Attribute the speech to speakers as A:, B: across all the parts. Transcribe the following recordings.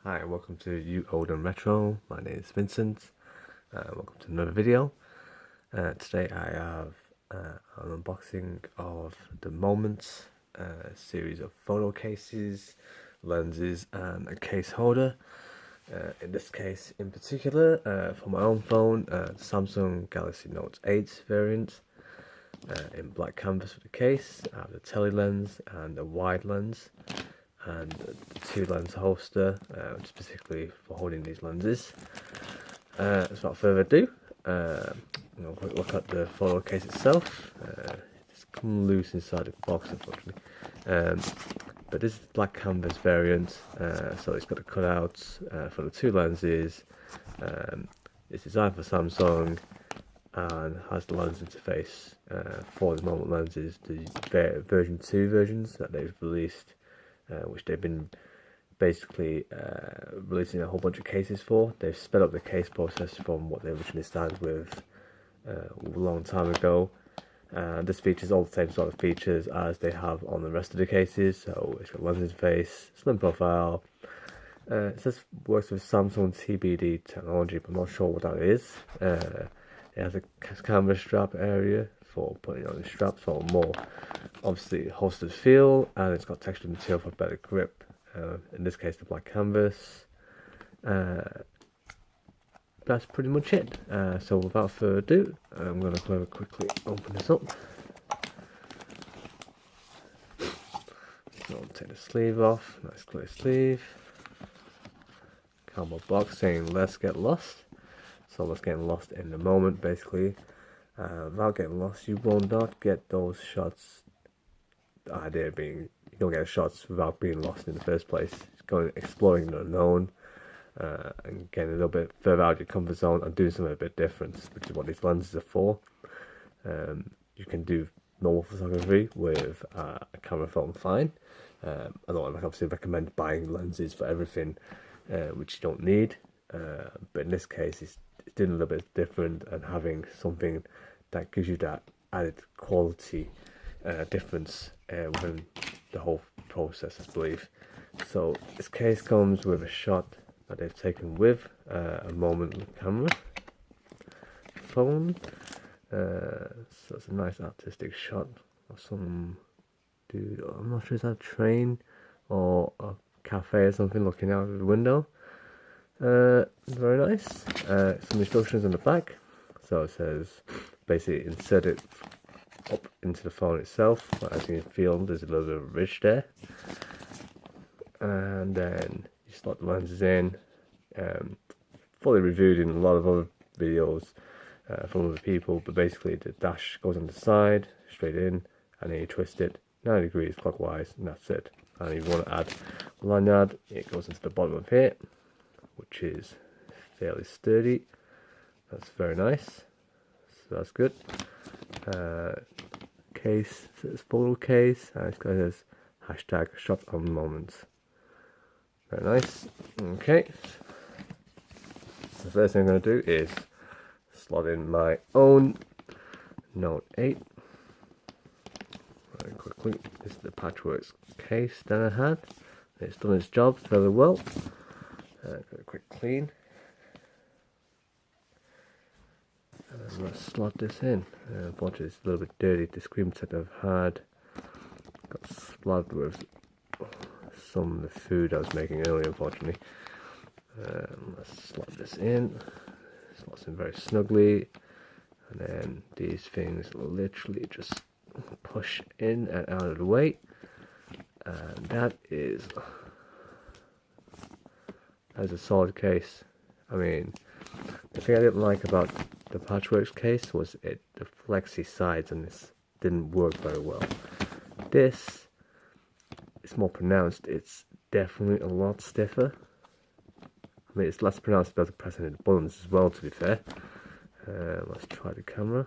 A: Hi, welcome to You Old and Retro. My name is Vincent. Welcome to another video. Today I have an unboxing of the Moments series of photo cases, lenses, and a case holder. In this case, in particular, for my own phone, Samsung Galaxy Note8 variant in black canvas for the case. I have the tele lens and the wide lens, and the 2 lens holster, specifically for holding these lenses. Without further ado, we'll quick look at the photo case itself. It's come loose inside the box, unfortunately. But this is the black canvas variant, so it's got the cutouts for the 2 lenses. It's designed for Samsung and has the lens interface for the Moment lenses, the version 2 versions that they've released, which they've been basically releasing a whole bunch of cases for. They've sped up the case process from what they originally started with a long time ago. This features all the same sort of features as they have on the rest of the cases. So it's got lens interface, slim profile. It says works with Samsung TBD technology, but I'm not sure what that is. It has a canvas strap area for putting on the straps for more, obviously, holstered feel, and it's got textured material for better grip. In this case, the black canvas. That's pretty much it. So without further ado, I'm going to quickly open this up. So I'll take the sleeve off. Nice clear sleeve. Cardboard box saying "Let's get lost." So let's get lost in the moment, basically. Without getting lost, you will not get those shots. The idea being, you don't get shots without being lost in the first place. It's going exploring the unknown and getting a little bit further out of your comfort zone and doing something a bit different, which is what these lenses are for. You can do normal photography with a camera phone fine. I don't obviously recommend buying lenses for everything, which you don't need. But in this case, it's doing a little bit different and having something that gives you that added quality difference within the whole process, I believe. So this case comes with a shot that they've taken with a Moment camera phone. So it's a nice artistic shot of some dude. I'm not sure, is that a train or a cafe or something looking out of the window. Very nice. Some instructions on the back. So it says basically insert it up into the phone itself. As you can feel, there's a little bit of ridge there. And then you slot the lenses in. Fully reviewed in a lot of other videos from other people, but basically the dash goes on the side, straight in, and then you twist it 90 degrees clockwise, and that's it. And if you want to add a lanyard, it goes into the bottom of here, which is fairly sturdy. That's very nice. So that's good. Case, says photo case, and it's got this hashtag shot on moments. Very nice. Okay. The first thing I'm going to do is slot in my own Note 8. Very quickly. This is the Patchworks case that I had. It's done its job fairly well. Got a quick clean. And let's slot this in. Unfortunately, it's a little bit dirty. The screen protector I've had got splattered with some of the food I was making earlier, unfortunately. Let's slot this in. Slots in very snugly. And then these things literally just push in and out of the way. And that is a solid case. I mean, the thing I didn't like about the Patchworks case was the flexy sides on this didn't work very well. This is more pronounced. It's definitely a lot stiffer. I mean, it's less pronounced about the pressing the buttons as well, to be fair. Let's try the camera.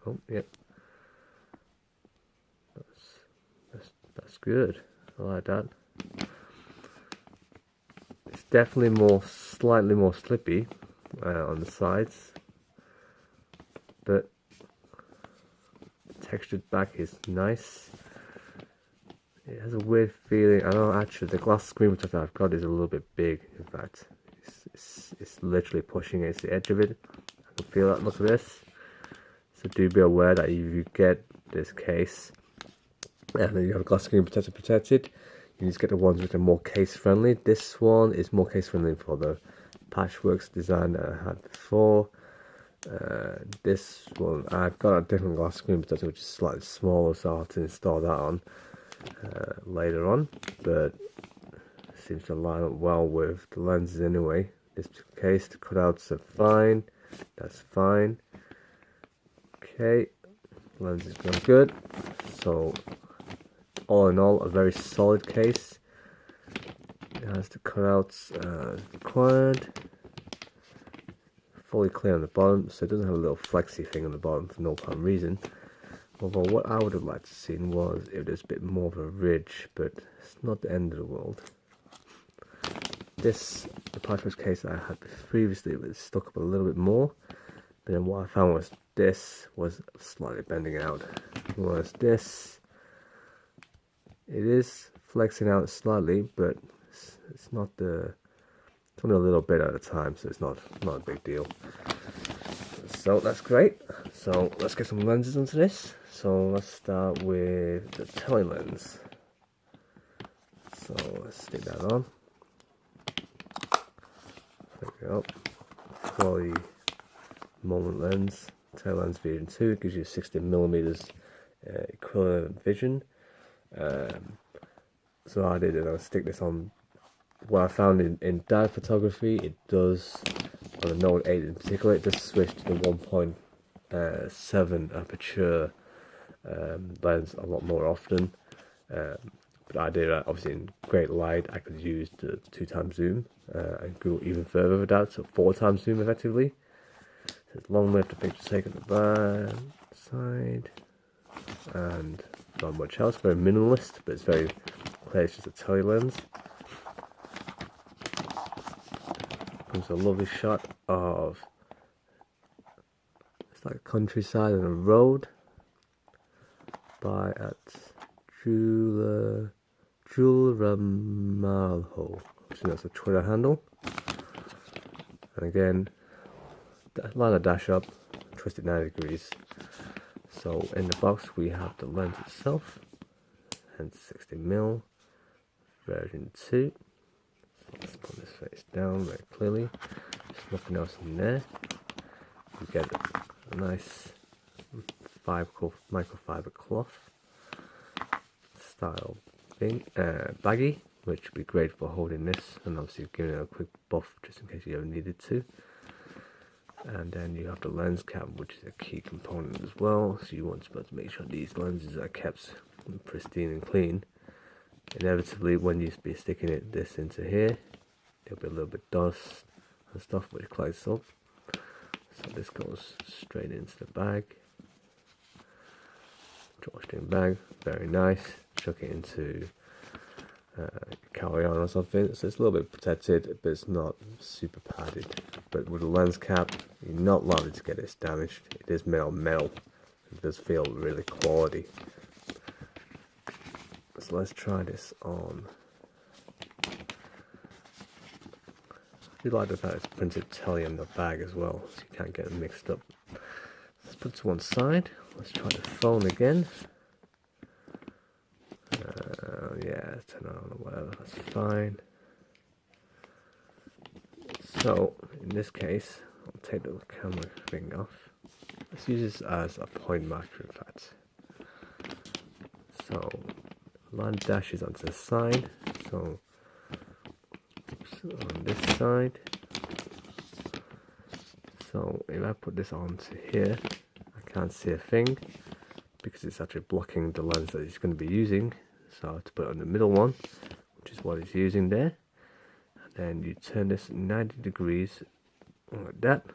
A: Oh, yep. That's good. I like that. It's definitely slightly more slippy on the sides, but the textured back is nice. It has a weird feeling. I know actually the glass screen protector I've got is a little bit big. In fact, it's literally pushing against the edge of it. I can feel that. Look at this. So do be aware that if you get this case and then you have a glass screen protector protected, you need to get the ones which are more case friendly. This one is more case friendly for the Patchworks design that I had before. This one, I've got a different glass screen protector which is slightly smaller, so I'll have to install that on later on, but it seems to line up well with the lenses anyway. This case, the cutouts are fine, that's fine. Okay, lens is going good. So all in all, a very solid case. It has the cutouts required. Fully clear on the bottom, so it doesn't have a little flexy thing on the bottom for no apparent reason. Although what I would have liked to see was if there's a bit more of a ridge, but it's not the end of the world. The Patchworks case I had previously was stuck up a little bit more, but then what I found was this was slightly bending out. Whereas this, it is flexing out slightly, but it's not the. It's only a little bit at a time, so it's not a big deal. So that's great. So let's get some lenses onto this. So let's start with the tele lens. So let's stick that on. There we go. Quality moment lens. Tele lens version 2. It gives you 60mm equivalent vision. So I did it. I'll stick this on. What I found in dad photography, it does, on the Note 8 in particular, it does switch to the 1.7 aperture lens a lot more often. But I did obviously in great light. I could use the 2x zoom and go even further with that, so 4x zoom effectively. So it's long left picture taken on the back side, and not much else. Very minimalist, but it's very clear. It's just a tele lens. Comes a lovely shot of, it's like countryside and a road by at Ramalho. I think that's a Twitter handle. And again, line a dash up, twist it 90 degrees. So in the box we have the lens itself, hence 60mm version 2. Let's put this face down very clearly. There's nothing else in there. You get a nice microfiber cloth style thing, baggie, which would be great for holding this and obviously giving it a quick buff just in case you ever needed to. And then you have the lens cap, which is a key component as well. So you want to make sure these lenses are kept pristine and clean. Inevitably, when you be sticking this into here, there'll be a little bit of dust and stuff which clogs up. So this goes straight into the bag. Drawstring bag, very nice. Chuck it into carry-on or something. So it's a little bit protected, but it's not super padded. But with the lens cap, you're not likely to get this damaged. It is made of metal. It does feel really quality. So let's try this on. I do like the fact it's printed tele in the bag as well, so you can't get it mixed up. Let's put it to one side. Let's try the phone again. Yeah, turn on or whatever, that's fine. So, in this case, I'll take the camera thing off. Let's use this as a point marker, in fact. So, line dashes onto the side. So on this side. So if I put this onto here, I can't see a thing because it's actually blocking the lens that it's going to be using. So I have to put it on the middle one, which is what it's using there. And then you turn this 90 degrees like that.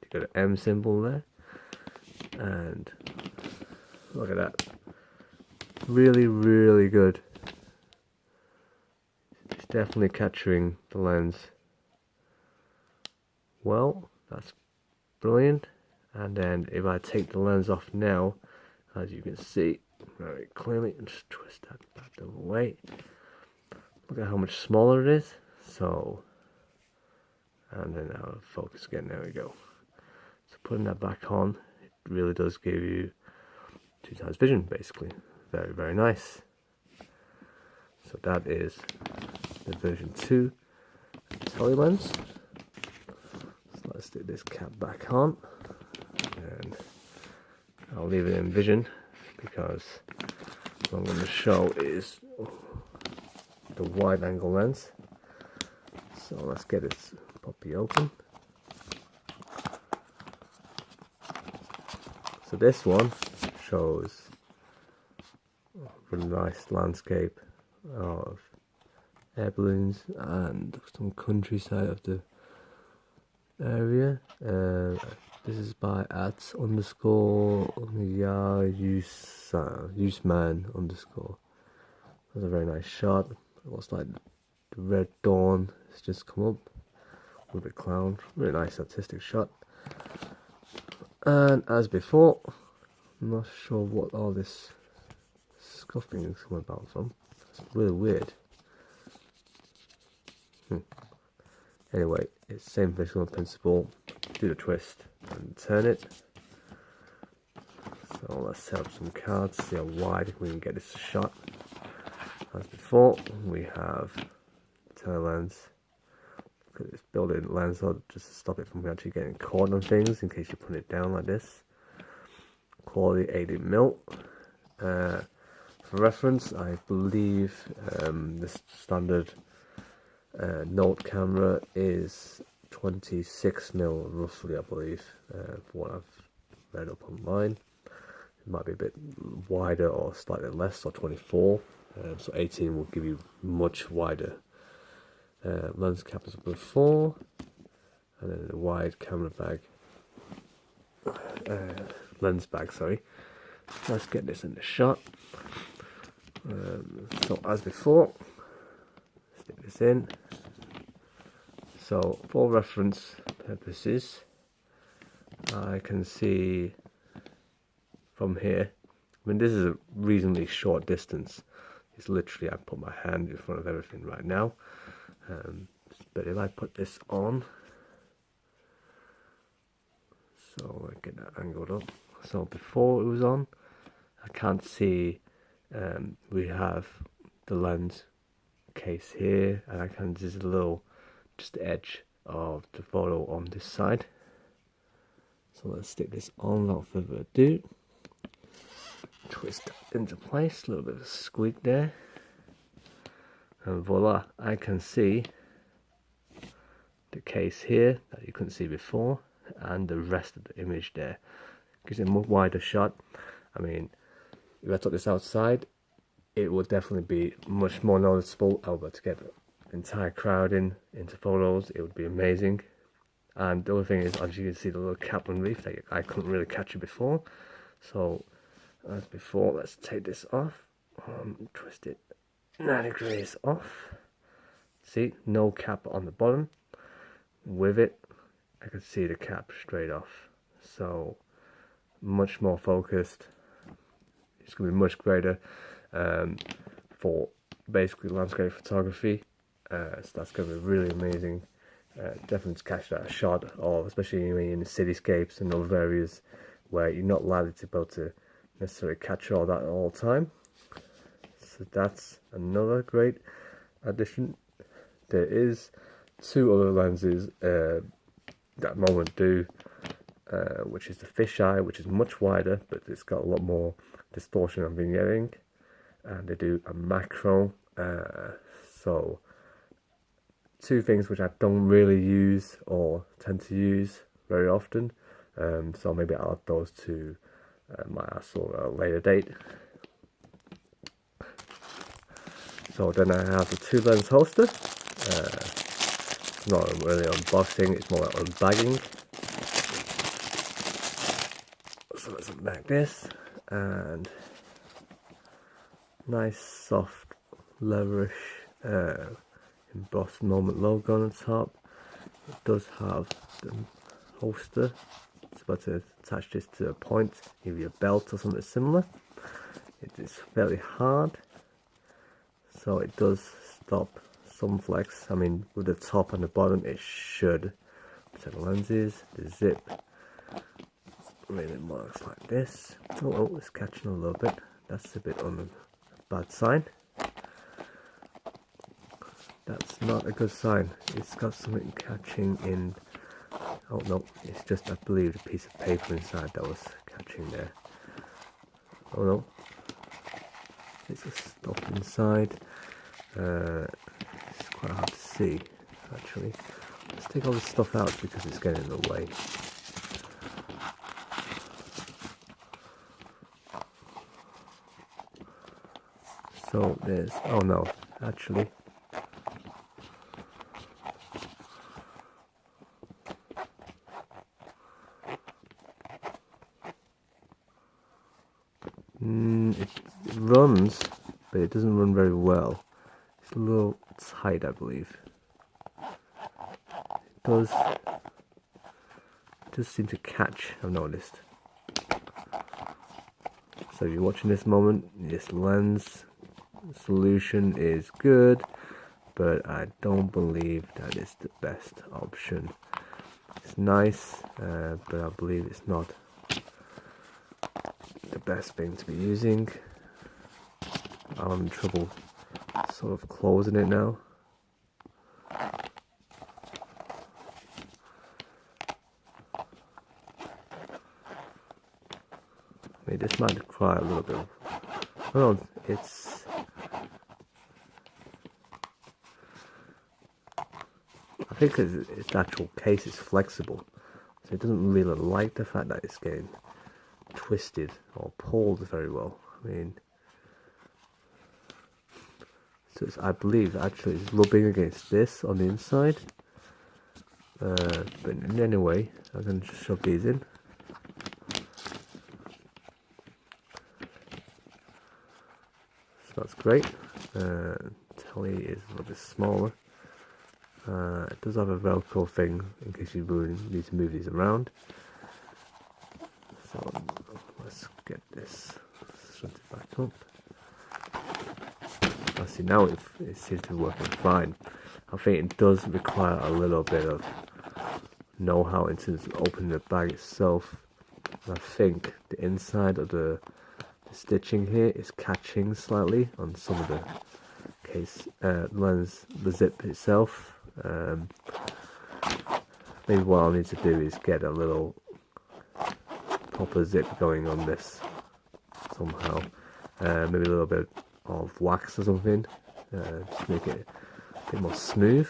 A: You got an M symbol there. And look at that. Really, really good. It's definitely capturing the lens well. That's brilliant. And then if I take the lens off now, as you can see, very clearly, and just twist that back the other way. Look at how much smaller it is. So, and then I'll focus again. There we go. So putting that back on, it really does give you 2x vision, basically. Very, very nice. So that is the version 2 tele lens. So let's stick this cap back on, and I'll leave it in vision because what I'm going to show is the wide angle lens. So let's get this puppy open. So this one shows a really nice landscape of air balloons and some countryside of the area. This is by @_useman_. That's a very nice shot. It looks like the red dawn has just come up with the cloud. Really nice artistic shot. And as before, I'm not sure what all this scuffing is coming about from. It's really weird. Anyway, it's the same visual principle. Do the twist and turn it. So let's set up some cards, see how wide we can get this shot. As before, we have tele lens. Look at this built-in lens hood just to stop it from actually getting caught on things in case you put it down like this. Quality 80mm. For reference, I believe this standard Note camera is 26mm roughly, I believe, for what I've read up online. It might be a bit wider or slightly less, or 24. So 18 will give you much wider lens cap as before, and then a wide camera bag, lens bag, sorry. Let's get this in the shot. So as before, stick this in. So for reference purposes, I can see from here, I mean this is a reasonably short distance. It's literally, I put my hand in front of everything right now. But if I put this on, so I get that angled up. So before it was on, I can't see, we have the lens case here, and I can just the edge of the photo on this side. So let's stick this on without further ado. Twist it into place, a little bit of a squeak there, and voila, I can see the case here that you couldn't see before, and the rest of the image there. Gives it a much wider shot. I mean, if I took this outside, it would definitely be much more noticeable. However, to get the entire crowd into photos, it would be amazing. And the other thing is, as you can see, the little cap underneath that I couldn't really catch it before. So as before, let's take this off, twist it 90 degrees off. See, no cap on the bottom. With it, I can see the cap straight off. So much more focused. It's going to be much greater for basically landscape photography. So that's going to be really amazing. Definitely to catch that shot of, especially when you're in the cityscapes and other areas where you're not allowed to be able to necessarily capture all that all the time. So that's another great addition. There is 2 other lenses that Moment do, which is the fisheye, which is much wider, but it's got a lot more distortion and vignetting, and they do a macro. So 2 things which I don't really use or tend to use very often. So maybe I'll add those to my actual later date. So then I have the 2 lens holster. It's not really unboxing, it's more like unbagging. So let's unbag this, and nice soft leverish embossed Moment logo on the top. It does have the holster. It's about to attach this to a point, maybe a belt or something similar. it is fairly hard, so it does stop some flex. I mean, with the top and the bottom it should protect the lenses. The zip really marks like this. Oh, it's catching a little bit. That's a bit on the bad sign. That's not a good sign. It's got something catching in. Oh no, it's just, I believe, a piece of paper inside that was catching there. Oh no, it's just stuff inside. It's quite hard to see, actually. Let's take all this stuff out because it's getting in the way. So there's, oh no, actually. It runs, but it doesn't run very well. It's a little tight, I believe. It does seem to catch, I've noticed. So if you're watching this moment, this lens solution is good, but I don't believe that is the best option. It's nice, but I believe it's not the best thing to be using. I'm having trouble sort of closing it now. I mean, this might require a little bit of, well, it's, I think its actual case is flexible, so it doesn't really like the fact that it's getting twisted or pulled very well. I mean, so I believe actually it's rubbing against this on the inside, but in any way, I'm going to just shove these in. So that's great. Tele is a little bit smaller. It does have a Velcro thing in case you need to move these around. So let's get this shunted back up. I see now it seems to be working fine. I think it does require a little bit of know-how in terms of opening the bag itself. And I think the inside of the stitching here is catching slightly on some of the case lens, the zip itself. Maybe what I'll need to do is get a little proper zip going on this somehow. Maybe a little bit of wax or something, just make it a bit more smooth.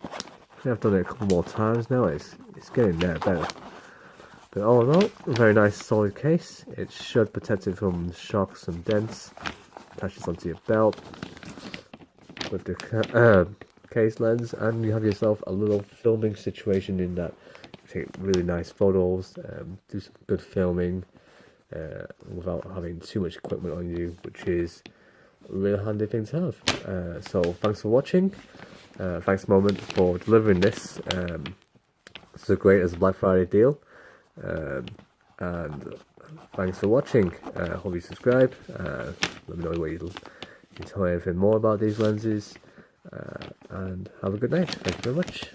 A: I think I've done it a couple more times now. It's getting there better. But all in all, a very nice solid case. It should protect it from shocks and dents. Attaches onto your belt with the case lens, and you have yourself a little filming situation in that you take really nice photos, do some good filming without having too much equipment on you, which is a really handy thing to have. So thanks for watching. Thanks Moment for delivering this. It's so great as a Black Friday deal. And thanks for watching. Hope you subscribe. Let me know what you tell me anything more about these lenses. And have a good night. Thank you very much.